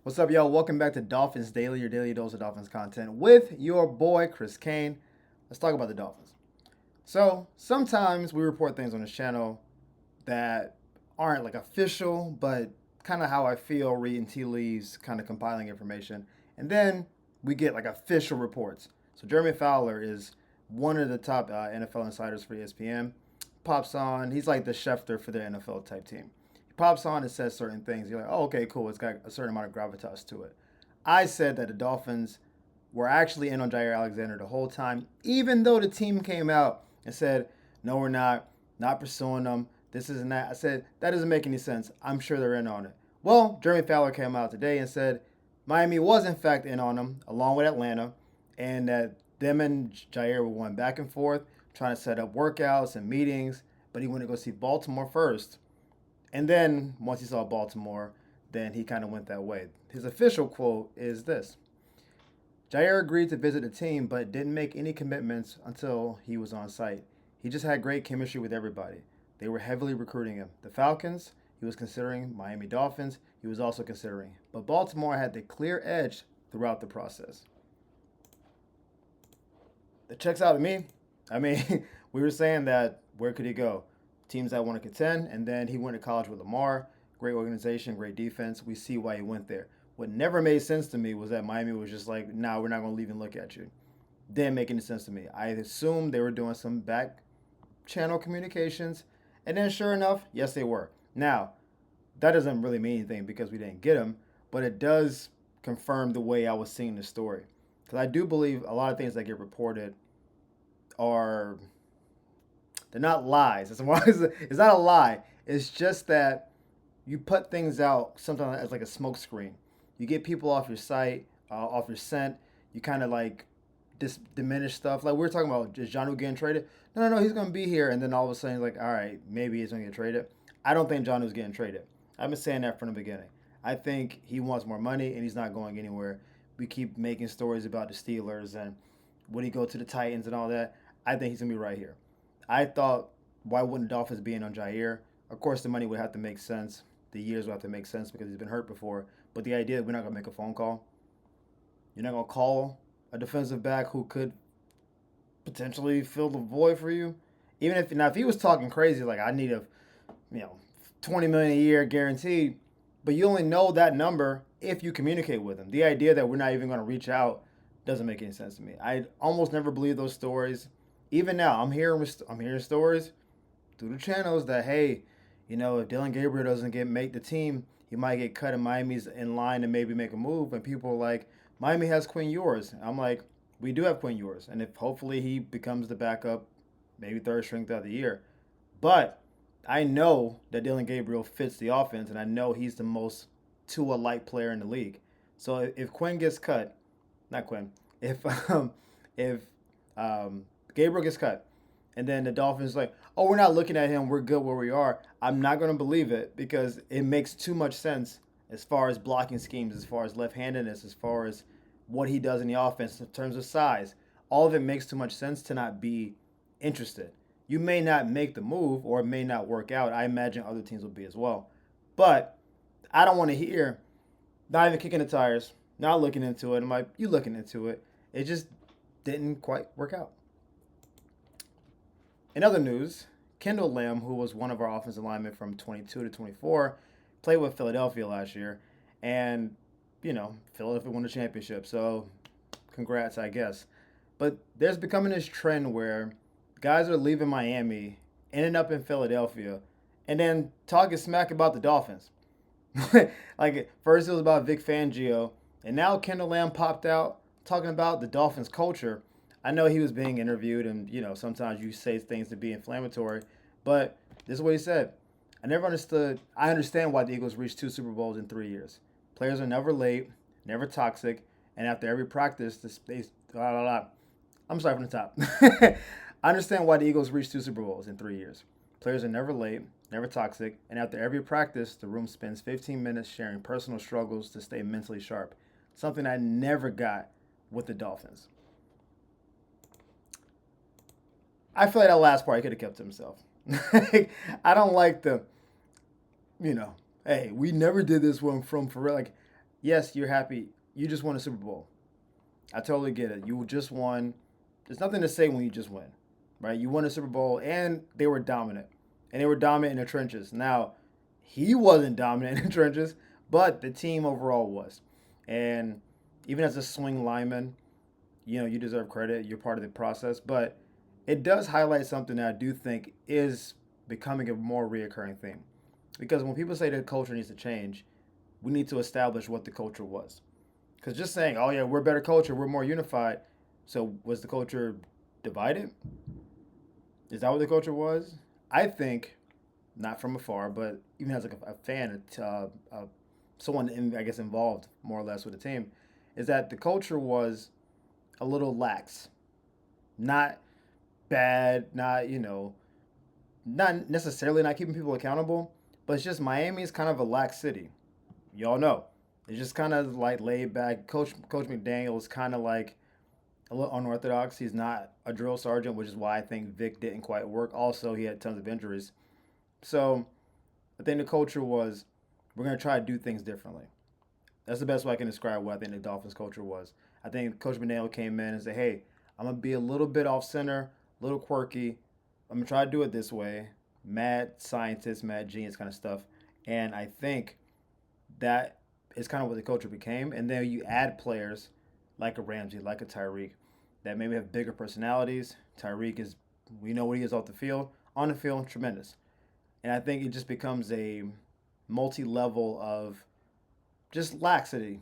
What's up, y'all? Welcome back to Dolphins Daily, your daily dose of Dolphins content with your boy, Chris Kane. Let's talk about the Dolphins. So, sometimes we report things on this channel that aren't like official, but kind of how I feel reading tea leaves, kind of compiling information. And then we get like official reports. So, Jeremy Fowler is one of the top NFL insiders for ESPN. Pops on, he's like the Schefter for the NFL type team. He pops on and says certain things. You're like, oh, okay, cool. It's got a certain amount of gravitas to it. I said that the Dolphins were actually in on Jair Alexander the whole time, even though the team came out and said, no, we're not pursuing them. This isn't that. I said, that doesn't make any sense. I'm sure they're in on it. Well, Jeremy Fowler came out today and said Miami was in fact in on them, along with Atlanta, and that them and Jair were going back and forth, trying to set up workouts and meetings, but he wanted to go see Baltimore first. And then once he saw Baltimore, then he kind of went that way. His official quote is this: Jair agreed to visit the team, but didn't make any commitments until he was on site. He just had great chemistry with everybody. They were heavily recruiting him. The Falcons, he was considering. Miami Dolphins, he was also considering. But Baltimore had the clear edge throughout the process. It checks out to me. I mean, we were saying that where could he go? Teams that want to contend, and then he went to college with Lamar. Great organization, great defense. We see why he went there. What never made sense to me was that Miami was just like, nah, we're not going to leave and look at you. Didn't make any sense to me. I assumed they were doing some back channel communications, and then sure enough, yes, they were. Now, that doesn't really mean anything because we didn't get him, but it does confirm the way I was seeing the story. Because I do believe a lot of things that get reported are they're not lies. It's not a lie. It's just that you put things out sometimes as like a smoke screen. You get people off your site, off your scent. You kind of like diminish stuff. Like we were talking about, is John getting traded? No, he's gonna be here, and then all of a sudden, like, all right, maybe he's gonna get traded. I don't think John getting traded. I've been saying that from the beginning. I think he wants more money, and he's not going anywhere. We keep making stories about the Steelers and would he go to the Titans and all that. I think he's gonna be right here. I thought, why wouldn't the Dolphins be in on Jair? Of course, the money would have to make sense. The years would have to make sense because he's been hurt before. But the idea that we're not gonna make a phone call, you're not gonna call a defensive back who could potentially fill the void for you. Even if now, if he was talking crazy, like I need a, you know, 20 million a year guaranteed, but you only know that number if you communicate with him. The idea that we're not even going to reach out doesn't make any sense to me. I almost never believe those stories. Even now, I'm hearing stories through the channels that hey, if Dylan Gabriel doesn't make the team, he might get cut and Miami's in line to maybe make a move. And people are like, Miami has Quinn Ewers. I'm like, we do have Quinn Ewers, and if hopefully he becomes the backup, maybe third string throughout the year. But I know that Dylan Gabriel fits the offense, and I know he's the most Tua-like player in the league. So if Quinn gets cut, not Quinn, if if Gabriel gets cut, and then the Dolphins like, oh, we're not looking at him, we're good where we are. I'm not going to believe it because it makes too much sense as far as blocking schemes, as far as left-handedness, as far as what he does in the offense in terms of size. All of it makes too much sense to not be interested. You may not make the move or it may not work out. I imagine other teams will be as well. But I don't want to hear not even kicking the tires, not looking into it. I'm like, you looking into it. It just didn't quite work out. In other news, Kendall Lamb, who was one of our offensive linemen from 22 to 24, played with Philadelphia last year. And, Philadelphia won the championship. So, congrats, I guess. But there's becoming this trend where guys are leaving Miami, ending up in Philadelphia, and then talking smack about the Dolphins. Like, first it was about Vic Fangio, and now Kendall Lamb popped out talking about the Dolphins culture. I know he was being interviewed, and sometimes you say things to be inflammatory, but this is what he said. I never understood. I understand why the Eagles reached two Super Bowls in 3 years. Players are never late, never toxic, and after every practice, they blah, blah, blah. I'm sorry from the top. I understand why the Eagles reached two Super Bowls in 3 years. Players are never late, never toxic, and after every practice, the room spends 15 minutes sharing personal struggles to stay mentally sharp. Something I never got with the Dolphins. I feel like that last part he could have kept to himself. I don't like the, hey, we never did this one from for real. Like, Yes, you're happy. You just won a Super Bowl. I totally get it. You just won. There's nothing to say when you just win, right? You won a Super Bowl and they were dominant. And they were dominant in the trenches. Now, he wasn't dominant in the trenches, but the team overall was. And even as a swing lineman, you deserve credit. You're part of the process. But it does highlight something that I do think is becoming a more reoccurring theme. Because when people say the culture needs to change, we need to establish what the culture was. Because just saying, oh yeah, we're a better culture, we're more unified. So was the culture divided? Is that what the culture was? I think, not from afar, but even as like a fan, someone I guess involved more or less with the team, is that the culture was a little lax, not bad, not not necessarily not keeping people accountable, but it's just Miami is kind of a lax city. Y'all know. It's just kind of like laid back. Coach McDaniel is kind of like a little unorthodox. He's not a drill sergeant, which is why I think Vic didn't quite work. Also, he had tons of injuries. So I think the culture was we're gonna try to do things differently. That's the best way I can describe what I think the Dolphins culture was. I think Coach McDaniel came in and said, "Hey, I'm gonna be a little bit off center, a little quirky. I'm gonna try to do it this way. Mad scientist, mad genius kind of stuff." And I think that is kind of what the culture became. And then you add players like a Ramsey, like a Tyreek, that maybe have bigger personalities. Tyreek is, we know what he is off the field. On the field, tremendous. And I think it just becomes a multi level of just laxity.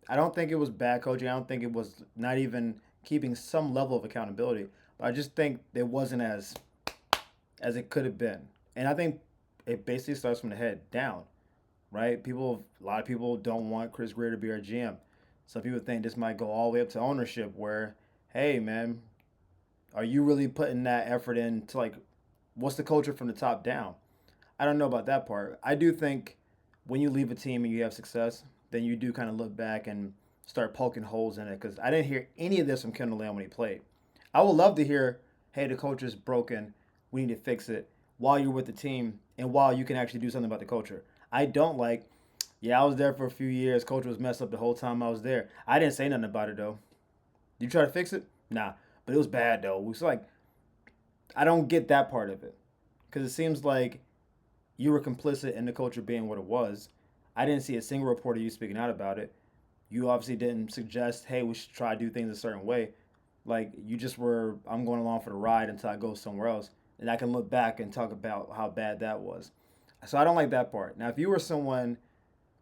I don't think it was bad coaching. I don't think it was not even keeping some level of accountability. But I just think it wasn't as it could have been. And I think it basically starts from the head down, right? A lot of people don't want Chris Greer to be our GM. Some people think this might go all the way up to ownership, where, hey man, are you really putting that effort into like, what's the culture from the top down? I don't know about that part. I do think when you leave a team and you have success, then you do kind of look back and start poking holes in it. Because I didn't hear any of this from Kendall Lamb when he played. I would love to hear, hey, the culture is broken. We need to fix it while you're with the team and while you can actually do something about the culture. I don't like, yeah, I was there for a few years. Culture was messed up the whole time I was there. I didn't say nothing about it though. Did you try to fix it? Nah, but it was bad though. It's like I don't get that part of it because it seems like you were complicit in the culture being what it was. I didn't see a single report of you speaking out about it. You obviously didn't suggest, hey, we should try to do things a certain way. Like you just were, I'm going along for the ride until I go somewhere else, and I can look back and talk about how bad that was. So I don't like that part. Now, if you were someone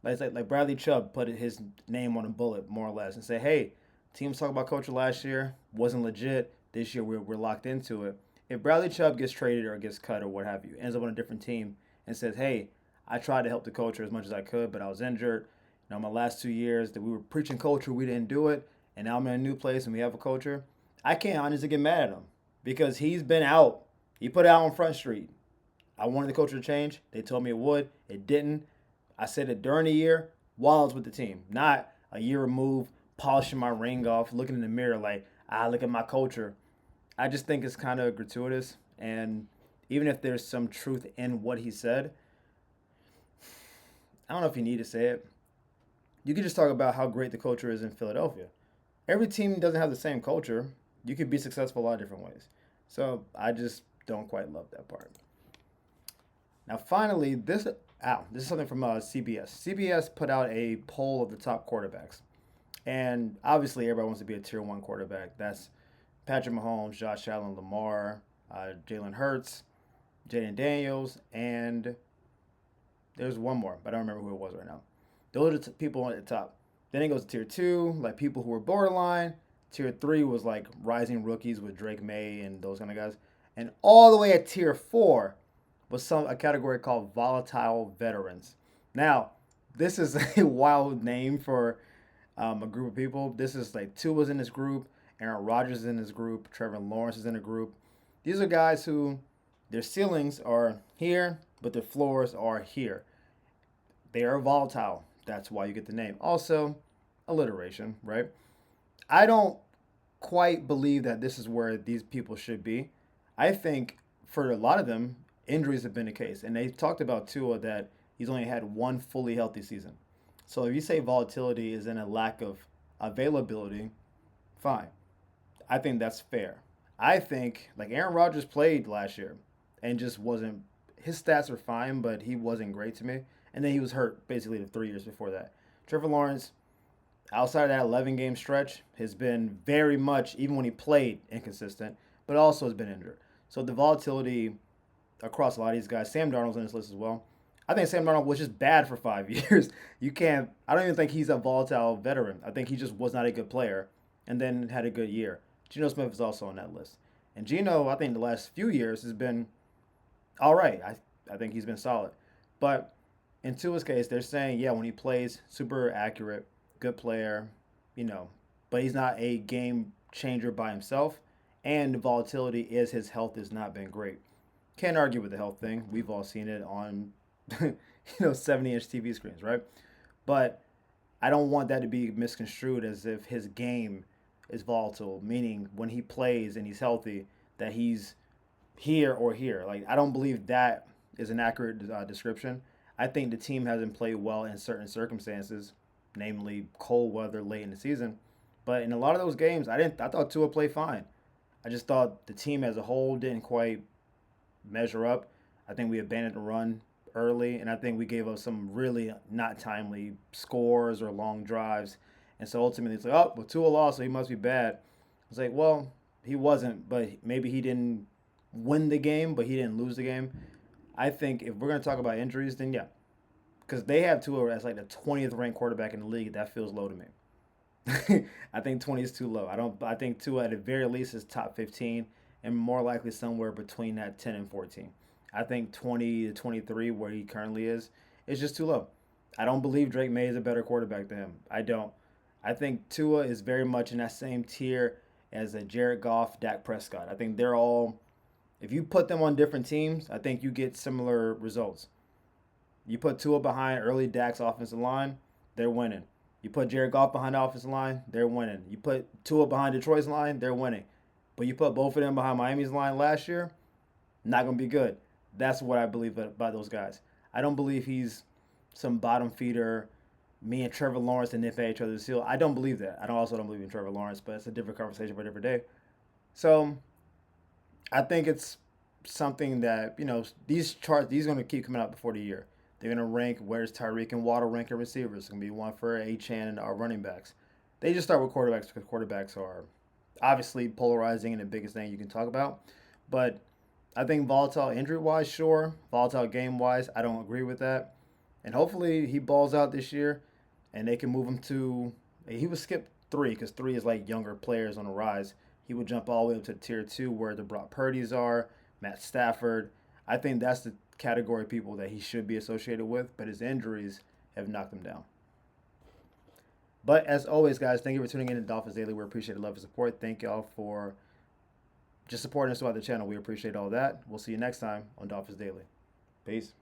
like Bradley Chubb put his name on a bullet more or less and say, hey, teams talk about culture last year wasn't legit. This year we're locked into it. If Bradley Chubb gets traded or gets cut or what have you, ends up on a different team and says, hey, I tried to help the culture as much as I could, but I was injured. My last 2 years that we were preaching culture, we didn't do it, and now I'm in a new place and we have a culture. I can't honestly get mad at him because he's been out. He put it out on Front Street. I wanted the culture to change. They told me it would. It didn't. I said it during the year while I was with the team, not a year removed, polishing my ring off, looking in the mirror like, look at my culture. I just think it's kind of gratuitous. And even if there's some truth in what he said, I don't know if you need to say it. You could just talk about how great the culture is in Philadelphia. Every team doesn't have the same culture. You could be successful a lot of different ways. So I just don't quite love that part. Now, finally, this is something from CBS. CBS put out a poll of the top quarterbacks, and obviously, everybody wants to be a tier one quarterback. That's Patrick Mahomes, Josh Allen, Lamar, Jalen Hurts, Jaden Daniels, and there's one more, but I don't remember who it was right now. Those are the people at the top. Then it goes to tier two, like people who were borderline. Tier three was like rising rookies with Drake May and those kind of guys. And all the way at tier four was a category called volatile veterans. Now, this is a wild name for a group of people. This is like Tua's in this group, Aaron Rodgers is in this group, Trevor Lawrence is in a group. These are guys who their ceilings are here, but their floors are here. They are volatile. That's why you get the name. Also, alliteration, right? I don't quite believe that this is where these people should be. I think for a lot of them, injuries have been the case. And they talked about Tua that he's only had one fully healthy season. So if you say volatility is in a lack of availability, fine. I think that's fair. I think like Aaron Rodgers played last year and just wasn't. His stats are fine, but he wasn't great to me. And then he was hurt basically the 3 years before that. Trevor Lawrence, outside of that 11 game stretch, has been very much, even when he played, inconsistent, but also has been injured. So the volatility across a lot of these guys, Sam Darnold's on this list as well. I think Sam Darnold was just bad for 5 years. You can't, I don't even think he's a volatile veteran. I think he just was not a good player and then had a good year. Geno Smith is also on that list. And Geno, I think the last few years has been all right. I think he's been solid. But in Tua's case, they're saying, yeah, when he plays, super accurate, good player, you know, but he's not a game changer by himself. And the volatility is his health has not been great. Can't argue with the health thing. We've all seen it on, 70-inch TV screens, right? But I don't want that to be misconstrued as if his game is volatile, meaning when he plays and he's healthy, that he's here or here. Like, I don't believe that is an accurate description. I think the team hasn't played well in certain circumstances, namely cold weather late in the season. But in a lot of those games, I didn't. I thought Tua played fine. I just thought the team as a whole didn't quite measure up. I think we abandoned the run early, and I think we gave up some really not timely scores or long drives. And so ultimately, it's like, oh, well, Tua lost, so he must be bad. It's like, well, he wasn't, but maybe he didn't win the game, but he didn't lose the game. I think if we're going to talk about injuries, then yeah, because they have Tua as like the 20th ranked quarterback in the league. That feels low to me. I think 20 is too low. I don't. I think Tua at the very least is top 15, and more likely somewhere between that 10 and 14. I think 20 to 23, where he currently is just too low. I don't believe Drake May is a better quarterback than him. I don't. I think Tua is very much in that same tier as a Jared Goff, Dak Prescott. I think they're all. If you put them on different teams, I think you get similar results. You put Tua behind early Dak's offensive line, they're winning. You put Jared Goff behind the offensive line, they're winning. You put Tua behind Detroit's line, they're winning. But you put both of them behind Miami's line last year, not going to be good. That's what I believe by those guys. I don't believe he's some bottom feeder. Me and Trevor Lawrence and nip at each other's heel. I don't believe that. I also don't believe in Trevor Lawrence, but it's a different conversation for a different day. So I think it's something that, these charts, these are going to keep coming out before the year. They're going to rank where's Tyreek and Waddle ranking receivers. It's going to be one for Achan and our running backs. They just start with quarterbacks because quarterbacks are obviously polarizing and the biggest thing you can talk about. But I think volatile injury wise, sure. Volatile game wise, I don't agree with that. And hopefully he balls out this year and they can move him to. He would skip three because three is like younger players on the rise. He would jump all the way up to tier two where the Brock Purdy's are, Matt Stafford. I think that's the category of people that he should be associated with, but his injuries have knocked him down. But as always, guys, thank you for tuning in to Dolphins Daily. We appreciate the love and support. Thank y'all for just supporting us throughout the channel. We appreciate all that. We'll see you next time on Dolphins Daily. Peace.